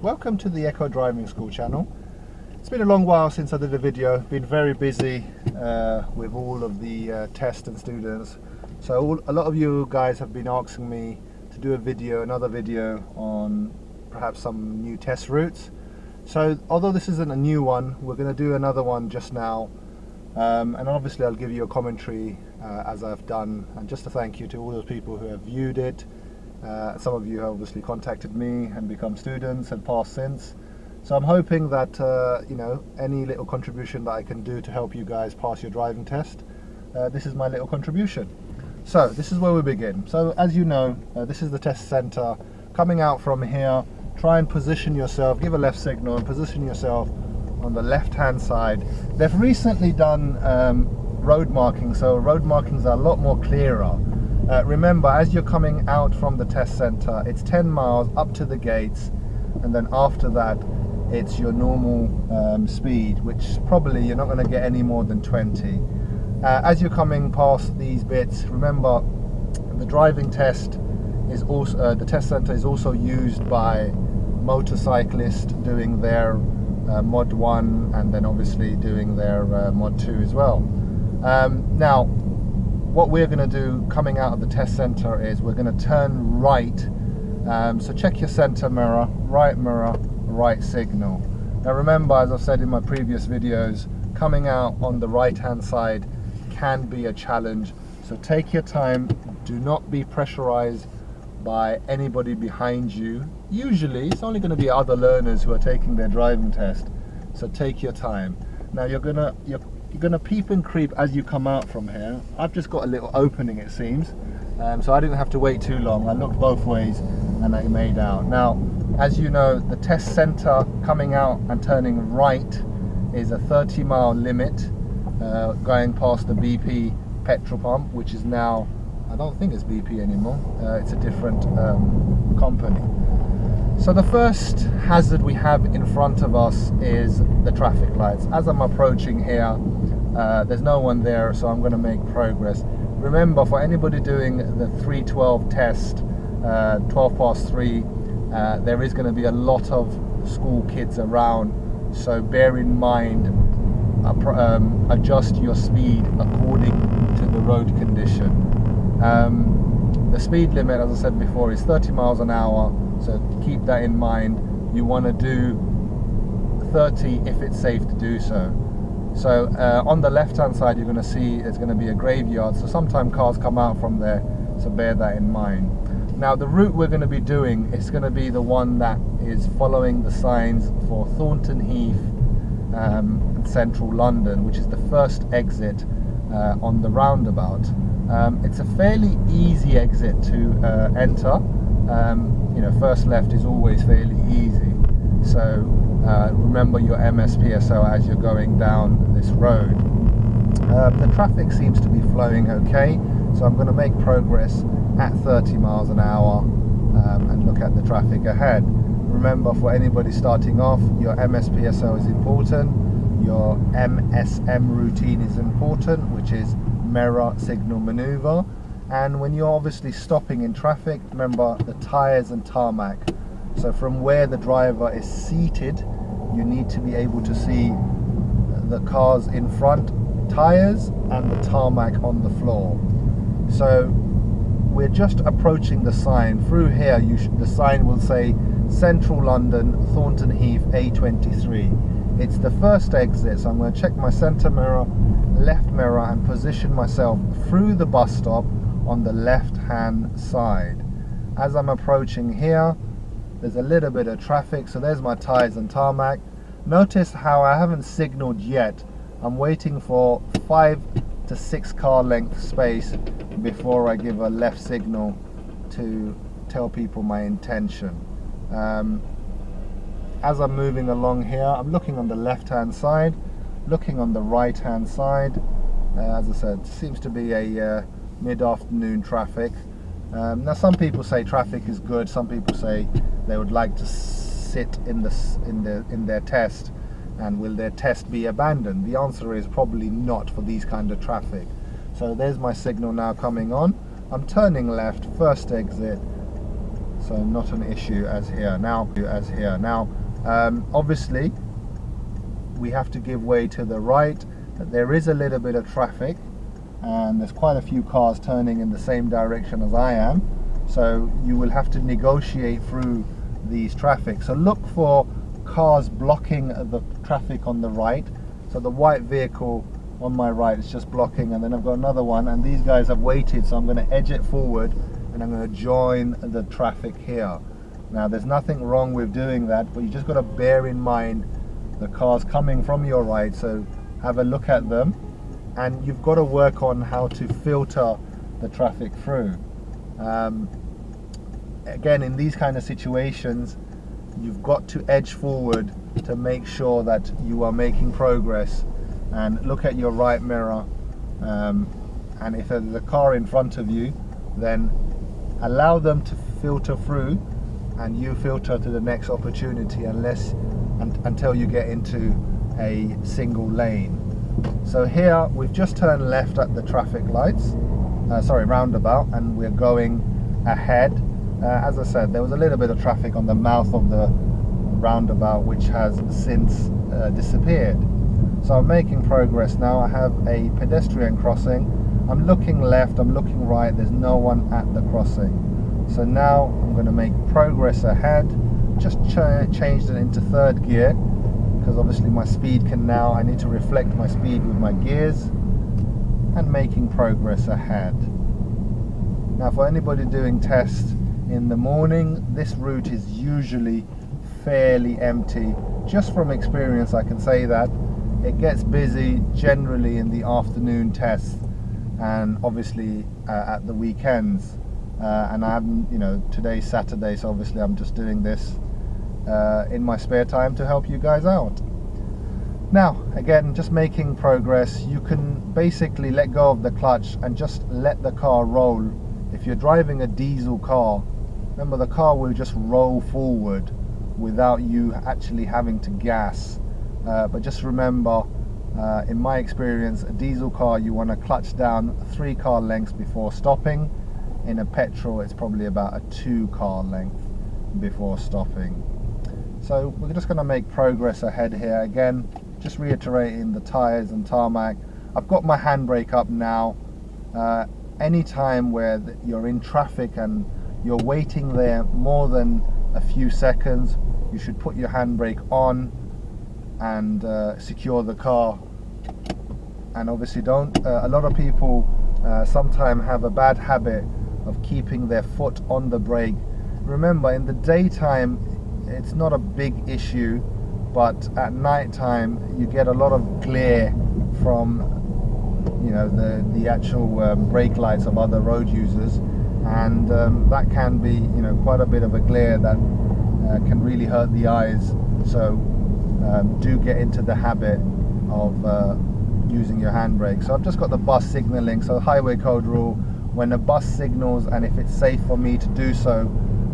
Welcome to the Echo Driving School channel. It's been a long while since I did a video. Been very busy with all of the tests and students. So a lot of you guys have been asking me to do another video on perhaps some new test routes. So although this isn't a new one, we're going to do another one just now. And obviously I'll give you a commentary as I've done, and just a thank you to all those people who have viewed it. Some of you have obviously contacted me and become students and passed since. So I'm hoping that you know, any little contribution that I can do to help you guys pass your driving test, this is my little contribution. So this is where we begin. So as you know, this is the test center. Coming out from here, try and position yourself, give a left signal and position yourself on the left hand side. They've recently done road markings, so road markings are a lot more clearer. Remember, as you're coming out from the test center, it's 10 miles up to the gates, and then after that it's your normal speed, which probably you're not going to get any more than 20. As you're coming past these bits, remember the driving test is also the test center is also used by motorcyclists doing their mod 1 and then obviously doing their mod 2 as well. Now what we're going to do coming out of the test center is we're going to turn right. So check your center mirror, right signal. Now remember, as I've said in my previous videos, coming out on the right hand side can be a challenge, so take your time. Do not be pressurized by anybody behind you. Usually it's only going to be other learners who are taking their driving test, so take your time. Now you're gonna peep and creep as you come out from here. I've just got a little opening, it seems, so I didn't have to wait too long. I looked both ways and I made out. Now as you know, the test center coming out and turning right is a 30-mile limit, going past the BP petrol pump, which is now, I don't think it's BP anymore, it's a different company. So the first hazard we have in front of us is the traffic lights. As I'm approaching here, there's no one there, so I'm going to make progress. Remember, for anybody doing the 312 test, 12 past 3, there is going to be a lot of school kids around, so bear in mind, adjust your speed according to the road condition. The speed limit, as I said before, is 30 miles an hour, so keep that in mind. You want to do 30 if it's safe to do so. So on the left hand side you're going to see there's going to be a graveyard, so sometimes cars come out from there, so bear that in mind. Now the route we're going to be doing is going to be the one that is following the signs for Thornton Heath in central London, which is the first exit on the roundabout. It's a fairly easy exit to enter. You know, first left is always fairly easy, so remember your MSPSO as you're going down this road. The traffic seems to be flowing okay, so I'm going to make progress at 30 miles an hour and look at the traffic ahead. Remember, for anybody starting off, your MSPSO is important, your MSM routine is important, which is mirror signal maneuver. And when you're obviously stopping in traffic, remember the tires and tarmac. So from where the driver is seated, you need to be able to see the cars in front, tires and the tarmac on the floor. So we're just approaching the sign. Through here, the sign will say Central London, Thornton Heath, A23. It's the first exit, so I'm going to check my center mirror, left mirror and position myself through the bus stop on the left hand side. As I'm approaching here, there's a little bit of traffic, so there's my tires and tarmac. Notice how I haven't signaled yet. I'm waiting for 5 to 6 car length space before I give a left signal to tell people my intention. As I'm moving along here, I'm looking on the left hand side, looking on the right hand side. As I said, seems to be a mid-afternoon traffic. Now some people say traffic is good, some people say they would like to sit in their test, and will their test be abandoned? The answer is probably not for these kind of traffic. So there's my signal now coming on. I'm turning left, first exit, so not an issue as here. Now, obviously we have to give way to the right. There is a little bit of traffic and there's quite a few cars turning in the same direction as I am, so you will have to negotiate through these traffic. So look for cars blocking the traffic on the right. So the white vehicle on my right is just blocking, and then I've got another one, and these guys have waited, so I'm going to edge it forward and I'm going to join the traffic here. Now there's nothing wrong with doing that, but you just got to bear in mind the cars coming from your right, so have a look at them, and you've got to work on how to filter the traffic through. Again, in these kind of situations, you've got to edge forward to make sure that you are making progress, and look at your right mirror, and if there's a car in front of you, then allow them to filter through and you filter to the next opportunity until you get into a single lane. So here we've just turned left at the traffic lights, roundabout, and we're going ahead. As I said, there was a little bit of traffic on the mouth of the roundabout, which has since disappeared. So I'm making progress now. I have a pedestrian crossing. I'm looking left, I'm looking right, there's no one at the crossing. So now I'm going to make progress ahead. Just changed it into third gear, because obviously my speed I need to reflect my speed with my gears, and making progress ahead. Now for anybody doing tests in the morning, this route is usually fairly empty. Just from experience I can say that. It gets busy generally in the afternoon tests, and obviously at the weekends. And I haven't, today's Saturday, so obviously I'm just doing this in my spare time to help you guys out. Now, again, just making progress. You can basically let go of the clutch and just let the car roll. If you're driving a diesel car, remember the car will just roll forward without you actually having to gas. But just remember, in my experience, a diesel car, you want to clutch down 3 car lengths before stopping. In a petrol, it's probably about a 2 car length before stopping. So we're just going to make progress ahead here. Again, just reiterating the tyres and tarmac. I've got my handbrake up now. Any time where you're in traffic and you're waiting there more than a few seconds, you should put your handbrake on and secure the car. And obviously don't, a lot of people sometimes have a bad habit of keeping their foot on the brake. Remember, in the daytime it's not a big issue, but at night time you get a lot of glare from the actual brake lights of other road users, and that can be quite a bit of a glare that can really hurt the eyes. So do get into the habit of using your handbrake. So I've just got the bus signaling. So highway code rule, when a bus signals and if it's safe for me to do so,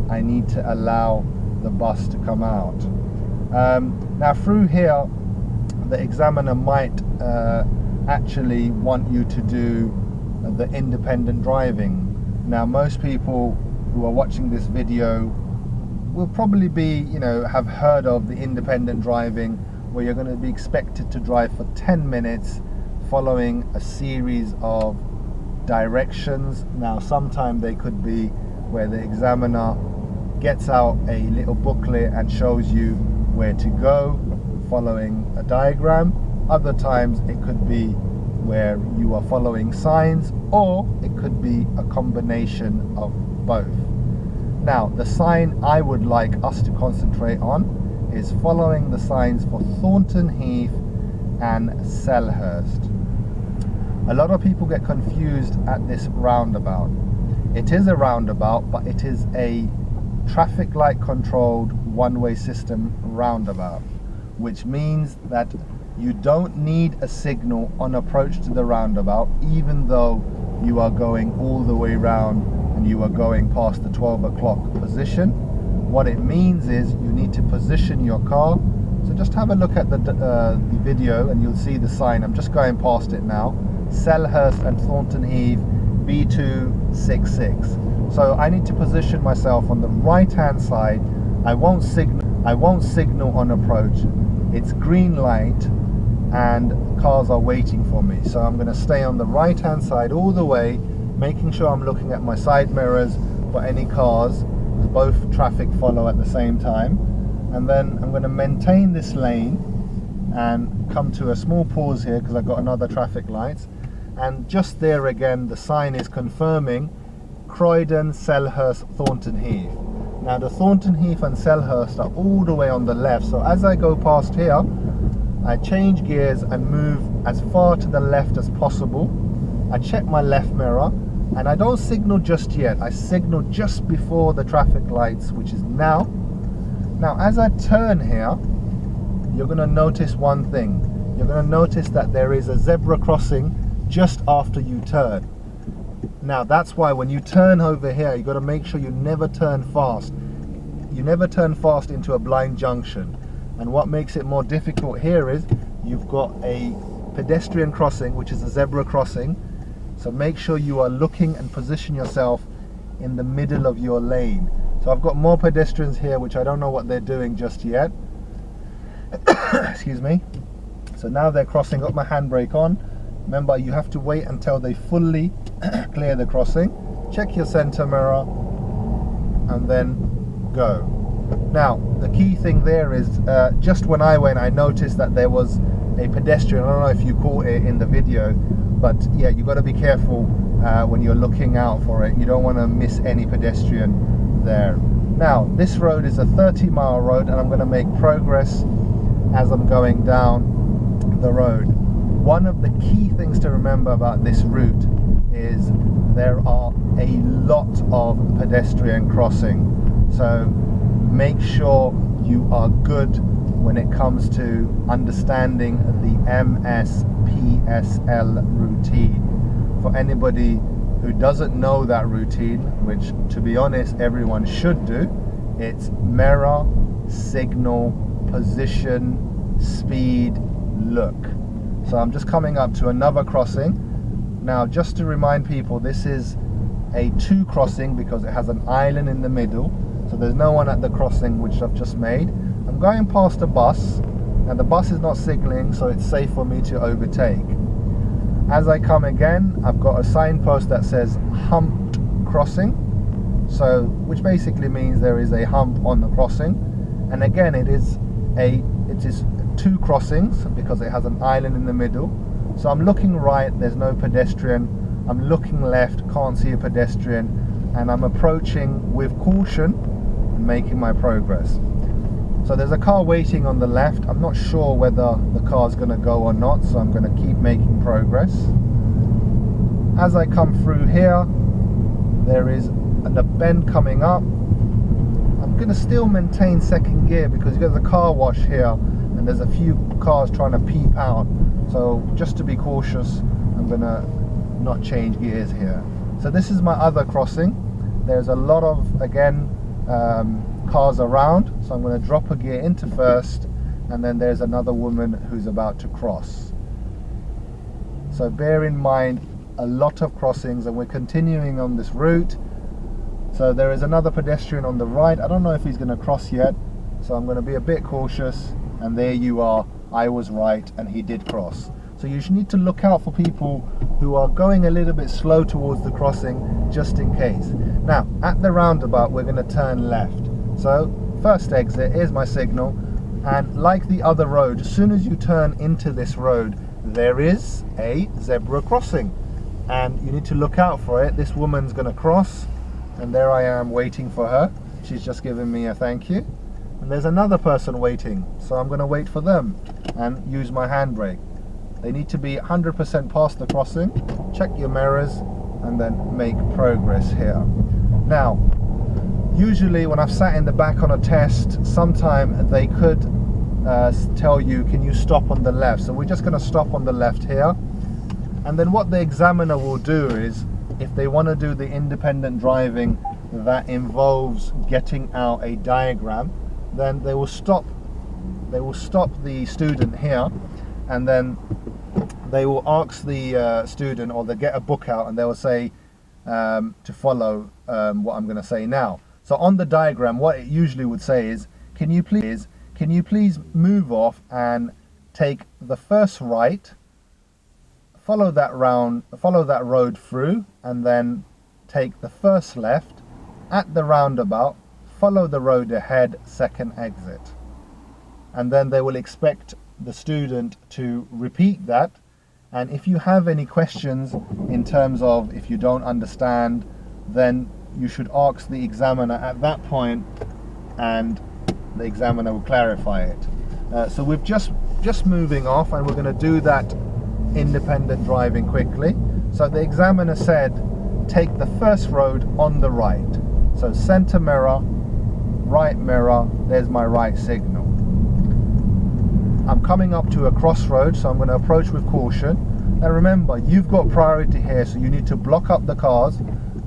I need to allow the bus to come out. Now through here, the examiner might actually want you to do the independent driving. Now most people who are watching this video will probably be, have heard of the independent driving, where you're going to be expected to drive for 10 minutes following a series of directions. Now sometimes they could be where the examiner gets out a little booklet and shows you where to go following a diagram. Other times it could be where you are following signs, or it could be a combination of both. Now the sign I would like us to concentrate on is following the signs for Thornton Heath and Selhurst. A lot of people get confused at this roundabout. It is a roundabout, but it is a traffic light controlled one-way system roundabout, which means that you don't need a signal on approach to the roundabout, even though you are going all the way round and you are going past the 12 o'clock position. What it means is you need to position your car. So just have a look at the video and you'll see the sign. I'm just going past it now. Selhurst and Thornton Heath B266. So I need to position myself on the right hand side. I won't signal on approach. It's green light and cars are waiting for me. So I'm going to stay on the right hand side all the way, making sure I'm looking at my side mirrors for any cars, because both traffic follow at the same time. And then I'm going to maintain this lane and come to a small pause here because I've got another traffic light. And just there again, the sign is confirming Croydon, Selhurst, Thornton Heath. Now the Thornton Heath and Selhurst are all the way on the left. So as I go past here, I change gears and move as far to the left as possible. I check my left mirror and I don't signal just yet. I signal just before the traffic lights, which is now. Now as I turn here, you're going to notice one thing. You're going to notice that there is a zebra crossing just after you turn. Now that's why when you turn over here, you've got to make sure you never turn fast. You never turn fast into a blind junction. And what makes it more difficult here is you've got a pedestrian crossing, which is a zebra crossing. So make sure you are looking and position yourself in the middle of your lane. So I've got more pedestrians here, which I don't know what they're doing just yet. Excuse me. So now they're crossing. Got my handbrake on. Remember, you have to wait until they fully clear the crossing. Check your center mirror and then go. Now the key thing there is just when I went, I noticed that there was a pedestrian. I don't know if you caught it in the video, but yeah, you got to be careful when you're looking out for it. You don't want to miss any pedestrian there. Now this road is a 30-mile road and I'm going to make progress as I'm going down the road. One of the key things to remember about this route is there are a lot of pedestrian crossing. So make sure you are good when it comes to understanding the MSPSL routine. For anybody who doesn't know that routine, which to be honest everyone should do, it's mirror, signal, position, speed, look. So I'm just coming up to another crossing. Now just to remind people, this is a 2 crossing because it has an island in the middle. So there's no one at the crossing, which I've just made. I'm going past a bus, and the bus is not signaling, so it's safe for me to overtake. As I come again, I've got a signpost that says humped crossing, so which basically means there is a hump on the crossing. And again, it is 2 crossings because it has an island in the middle. So I'm looking right, there's no pedestrian. I'm looking left, can't see a pedestrian, and I'm approaching with caution and making my progress. So there's a car waiting on the left. I'm not sure whether the car's going to go or not, so I'm going to keep making progress. As I come through here, there is a bend coming up. I'm going to still maintain second gear because you've got the car wash here and there's a few cars trying to peep out. So just to be cautious, I'm going to not change gears here. So this is my other crossing. There's a lot of, again, cars around, so I'm going to drop a gear into first, and then there's another woman who's about to cross. So bear in mind, a lot of crossings, and we're continuing on this route. So there is another pedestrian on the right. I don't know if he's going to cross yet, so I'm going to be a bit cautious. And there you are, I was right and he did cross. So you should need to look out for people who are going a little bit slow towards the crossing, just in case. Now at the roundabout we're going to turn left. So first exit, here's my signal, and like the other road, as soon as you turn into this road there is a zebra crossing and you need to look out for it. This woman's going to cross and there I am waiting for her. She's just given me a thank you. And there's another person waiting, so I'm going to wait for them and use my handbrake. They need to be 100% past the crossing. Check your mirrors and then make progress here. Now, usually when I've sat in the back on a test, sometime they could tell you, can you stop on the left? So we're just going to stop on the left here. And then what the examiner will do is, if they want to do the independent driving that involves getting out a diagram, then they will stop the student here, and then they will ask the student, or they get a book out and they will say to follow what I'm going to say now. So on the diagram, what it usually would say is, can you please move off and take the first right, follow that road through, and then take the first left at the roundabout, follow the road ahead, second exit. And then they will expect the student to repeat that. And if you have any questions in terms of if you don't understand, then you should ask the examiner at that point, and the examiner will clarify it. So we're just moving off, and we're going to do that independent driving quickly. So the examiner said take the first road on the right. So center mirror, right mirror, there's my right signal. I'm coming up to a crossroad, so I'm going to approach with caution. Now remember, you've got priority here, so you need to block up the cars,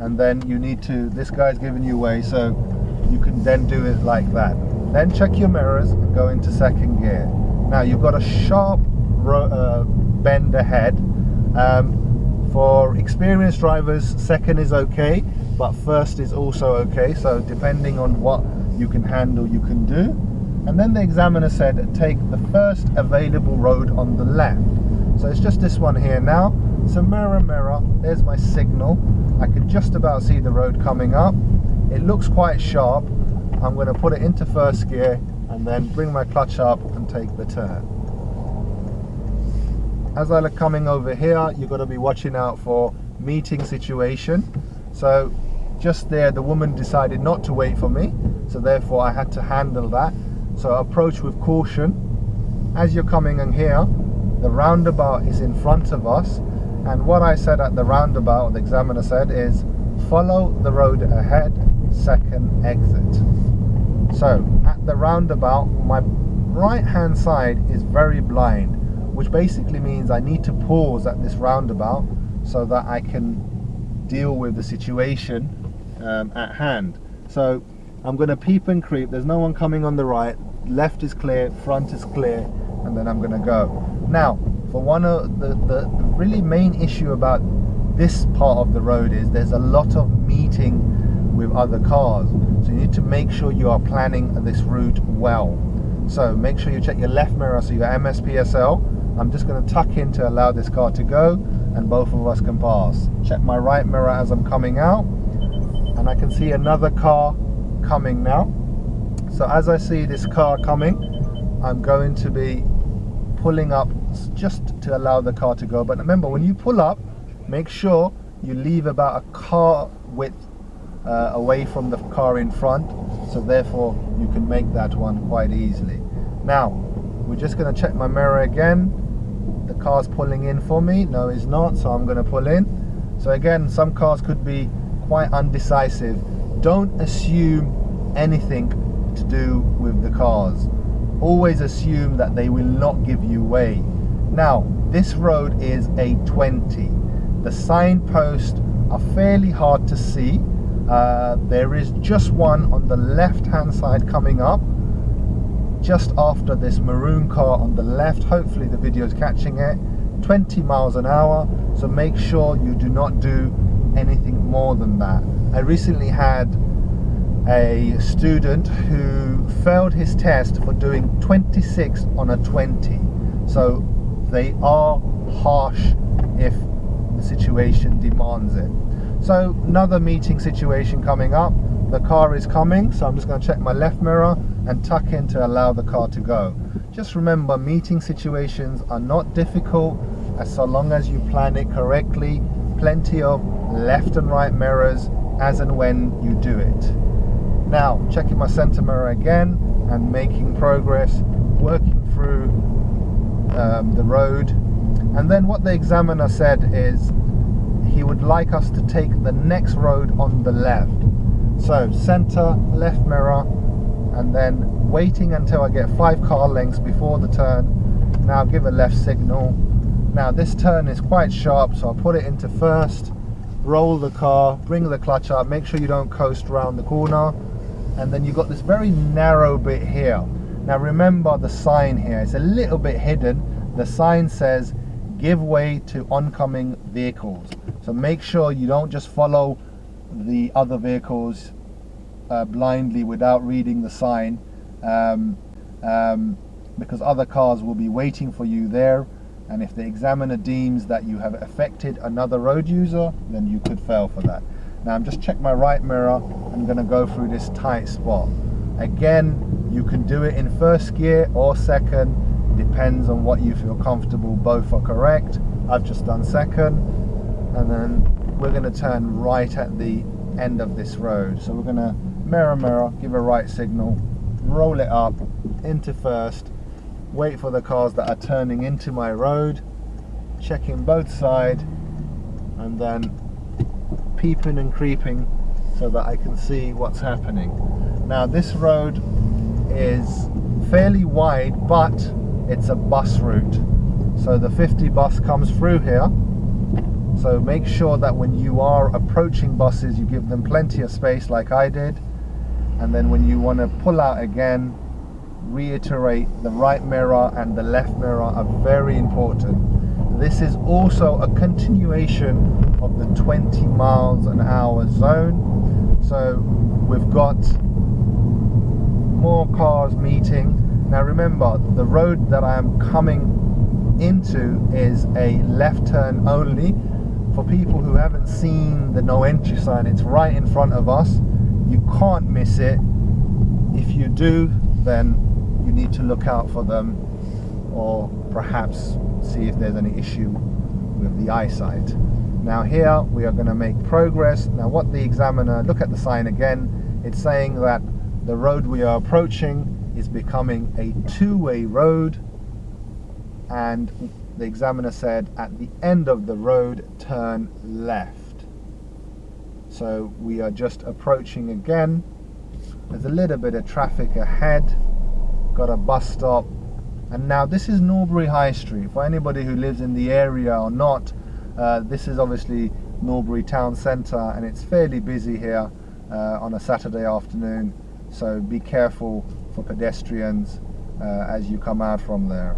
and then you need to, this guy's giving you way, so you can then do it like that. Then check your mirrors and go into second gear. Now you've got a sharp bend ahead. For experienced drivers, second is okay, but first is also okay. So depending on what you can handle, you can do. And then the examiner said take the first available road on the left. So it's just this one here now. So mirror, mirror, there's my signal. I can just about see the road coming up. It looks quite sharp. I'm going to put it into first gear and then bring my clutch up and take the turn. As I look coming over here, you've got to be watching out for meeting situation. So just there, the woman decided not to wait for me, so therefore I had to handle that. So approach with caution. As you're coming in here, the roundabout is in front of us, and what I said at the roundabout, the examiner said, is follow the road ahead, second exit. So at the roundabout, my right hand side is very blind, which basically means I need to pause at this roundabout so that I can deal with the situation at hand. So I'm going to peep and creep. There's no one coming on the right. Left is clear, front is clear, and then I'm going to go. Now, for one of the really main issue about this part of the road is there's a lot of meeting with other cars. So you need to make sure you are planning this route well. So make sure you check your left mirror, so you got MSPSL. I'm just going to tuck in to allow this car to go, and both of us can pass. Check my right mirror as I'm coming out, and I can see another car coming now. So as I see this car coming, I'm going to be pulling up just to allow the car to go. But remember, when you pull up, make sure you leave about a car width away from the car in front, so therefore you can make that one quite easily. Now we're just going to check my mirror again. The car's pulling in for me. No, it's not, so I'm going to pull in. So again, some cars could be quite undecisive. Don't assume anything to do with the cars. Always assume that they will not give you way. Now this road is a 20. The signposts are fairly hard to see. There is just one on the left hand side coming up just after this maroon car on the left. Hopefully the video is catching it. 20 miles an hour, so make sure you do not do anything more than that. I recently had a student who failed his test for doing 26 on a 20. So they are harsh if the situation demands it. So another meeting situation coming up. The car is coming, so I'm just going to check my left mirror and tuck in to allow the car to go. Just remember, meeting situations are not difficult as so long as you plan it correctly. Plenty of left and right mirrors as and when you do it. Now checking my center mirror again and making progress, working through the road. And then what the examiner said is he would like us to take the next road on the left. So center, left mirror, and then waiting until I get 5 car lengths before the turn. Now give a left signal. Now this turn is quite sharp, so I'll put it into first, roll the car, bring the clutch up, make sure you don't coast around the corner, and then you've got this very narrow bit here. Now remember the sign here, it's a little bit hidden. The sign says give way to oncoming vehicles. So make sure you don't just follow the other vehicles blindly without reading the sign, because other cars will be waiting for you there, and if the examiner deems that you have affected another road user, then you could fail for that. Now I'm just check my right mirror. I'm going to go through this tight spot. Again, you can do it in first gear or second, depends on what you feel comfortable. Both are correct. I've just done second, and then we're going to turn right at the end of this road. So we're going to mirror, give a right signal, roll it up into first, wait for the cars that are turning into my road, checking both sides, and then peeping and creeping so that I can see what's happening. Now this road is fairly wide, but it's a bus route, so the 50 bus comes through here. So make sure that when you are approaching buses, you give them plenty of space like I did, and then when you want to pull out again, reiterate the right mirror and the left mirror are very important. This is also a continuation of the 20 miles an hour zone, so we've got more cars meeting. Now remember, the road that I am coming into is a left turn only. For people who haven't seen the no entry sign, it's right in front of us. You can't miss it. If you do, then you need to look out for them, or perhaps see if there's any issue with the eyesight. Now here we are going to make progress. Now what the examiner, look at the sign again, it's saying that the road we are approaching is becoming a two-way road, and the examiner said at the end of the road turn left. So we are just approaching again. There's a little bit of traffic ahead, got a bus stop, and now this is Norbury High Street. For anybody who lives in the area or not, this is obviously Norbury town centre, and it's fairly busy here on a Saturday afternoon, so be careful for pedestrians as you come out from there.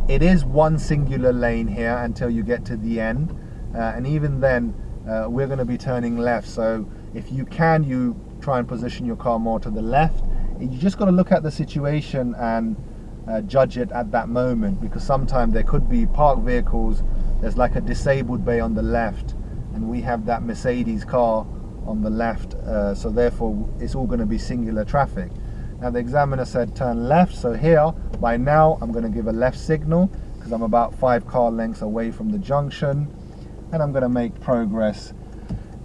It is one singular lane here until you get to the end, and even then we're going to be turning left, so if you can, you try and position your car more to the left. You just got to look at the situation and judge it at that moment, because sometimes there could be parked vehicles. There's like a disabled bay on the left, and we have that Mercedes car on the left, so therefore it's all going to be singular traffic. Now the examiner said turn left, so here by now I'm going to give a left signal because I'm about 5 car lengths away from the junction, and I'm going to make progress.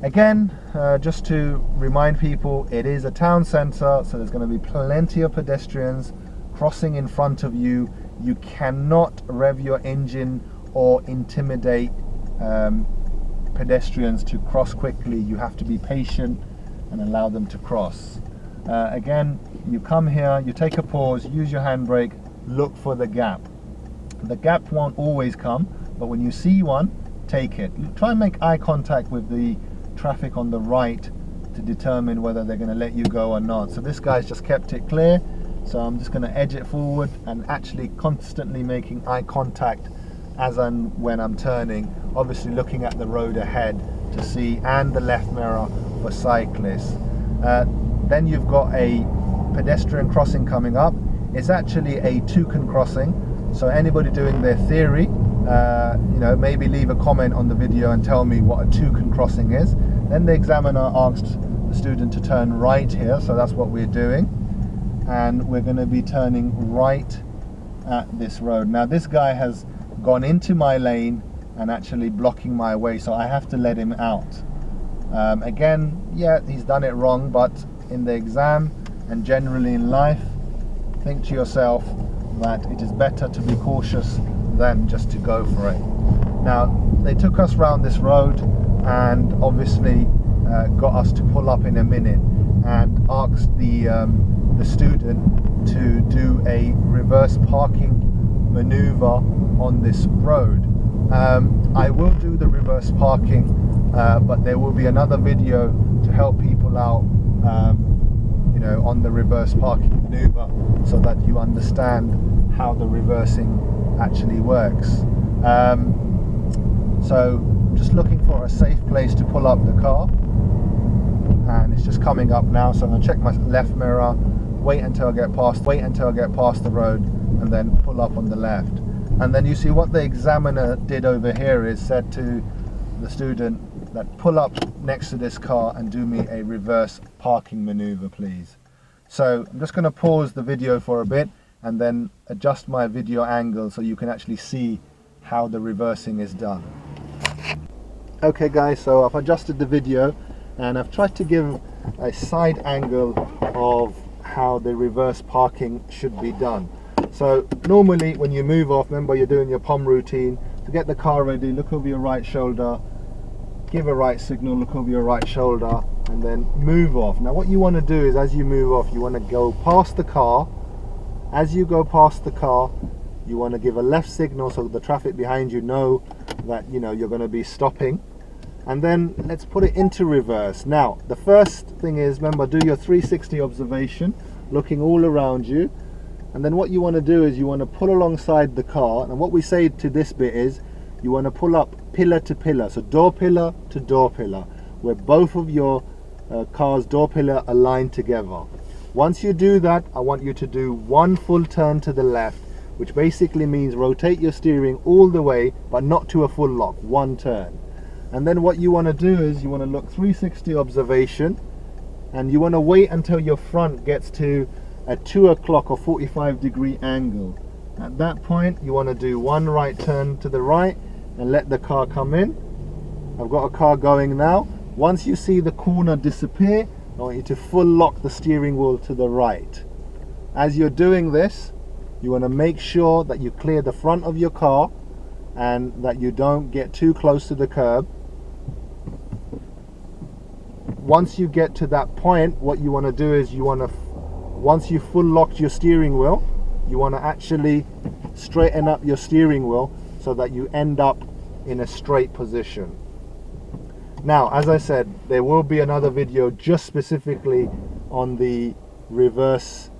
Again, just to remind people, it is a town centre, so there's going to be plenty of pedestrians crossing in front of you. You cannot rev your engine or intimidate pedestrians to cross quickly. You have to be patient and allow them to cross. Again, you come here, you take a pause, use your handbrake, look for the gap. The gap won't always come, but when you see one, take it. Try and make eye contact with the traffic on the right to determine whether they're going to let you go or not. So this guy's just kept it clear, so I'm just going to edge it forward and actually constantly making eye contact as and when I'm turning, obviously looking at the road ahead to see, and the left mirror for cyclists. Then you've got a pedestrian crossing coming up. It's actually a toucan crossing, so anybody doing their theory, you know, maybe leave a comment on the video and tell me what a toucan crossing is. Then the examiner asked the student to turn right here, so that's what we're doing, and we're going to be turning right at this road. Now this guy has gone into my lane and actually blocking my way, so I have to let him out. Again, yeah, he's done it wrong, but in the exam and generally in life, think to yourself that it is better to be cautious than just to go for it. Now they took us round this road and obviously got us to pull up in a minute and asked the student to do a reverse parking maneuver on this road. I will do the reverse parking, but there will be another video to help people out, you know, on the reverse parking maneuver, so that you understand how the reversing actually works. So I'm just looking for a safe place to pull up the car, and it's just coming up now, so I'm going to check my left mirror, wait until I get past the road, and then pull up on the left. And then you see what the examiner did over here is said to the student that pull up next to this car and do me a reverse parking maneuver, please. So I'm just going to pause the video for a bit and then adjust my video angle so you can actually see how the reversing is done. Okay guys, so I've adjusted the video and I've tried to give a side angle of how the reverse parking should be done. So normally when you move off, remember you're doing your POM routine, to get the car ready, look over your right shoulder, give a right signal, look over your right shoulder, and then move off. Now what you want to do is, as you move off, you want to go past the car. As you go past the car, you want to give a left signal so the traffic behind you know that you're going to be stopping. And then let's put it into reverse. Now the first thing is, remember, do your 360 observation, looking all around you. And then what you want to do is you want to pull alongside the car, and what we say to this bit is you want to pull up pillar to pillar, so door pillar to door pillar, where both of your car's door pillar align together. Once you do that, I want you to do one full turn to the left, which basically means rotate your steering all the way, but not to a full lock, one turn. And then what you want to do is you want to look 360 observation, and you want to wait until your front gets to a 2 o'clock or 45-degree angle. At that point you want to do one right turn to the right and let the car come in. I've got a car going now. Once you see the corner disappear, I want you to full lock the steering wheel to the right. As you're doing this, you want to make sure that you clear the front of your car and that you don't get too close to the curb. Once you get to that point, what you want to do is once you've full locked your steering wheel, you want to actually straighten up your steering wheel so that you end up in a straight position. Now, as I said, there will be another video just specifically on the reverse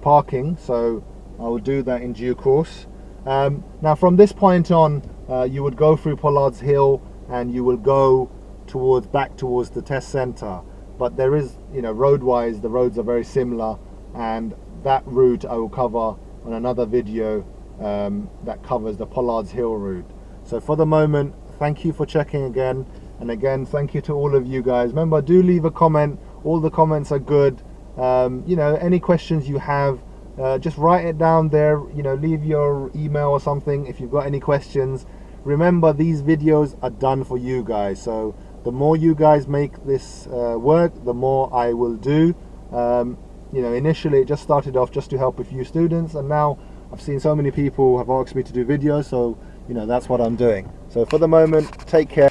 parking, so I will do that in due course. Now from this point on, you would go through Pollard's Hill and you will go back towards the test center, but there is, road-wise, the roads are very similar, and that route I will cover on another video that covers the Pollard's Hill route. So for the moment, thank you for checking again, and again thank you to all of you guys. Remember, do leave a comment. All the comments are good. Any questions you have, just write it down there, leave your email or something if you've got any questions. Remember, these videos are done for you guys, so the more you guys make this work, the more I will do. Initially it just started off just to help a few students, and now I've seen so many people have asked me to do videos, so that's what I'm doing. So for the moment, take care.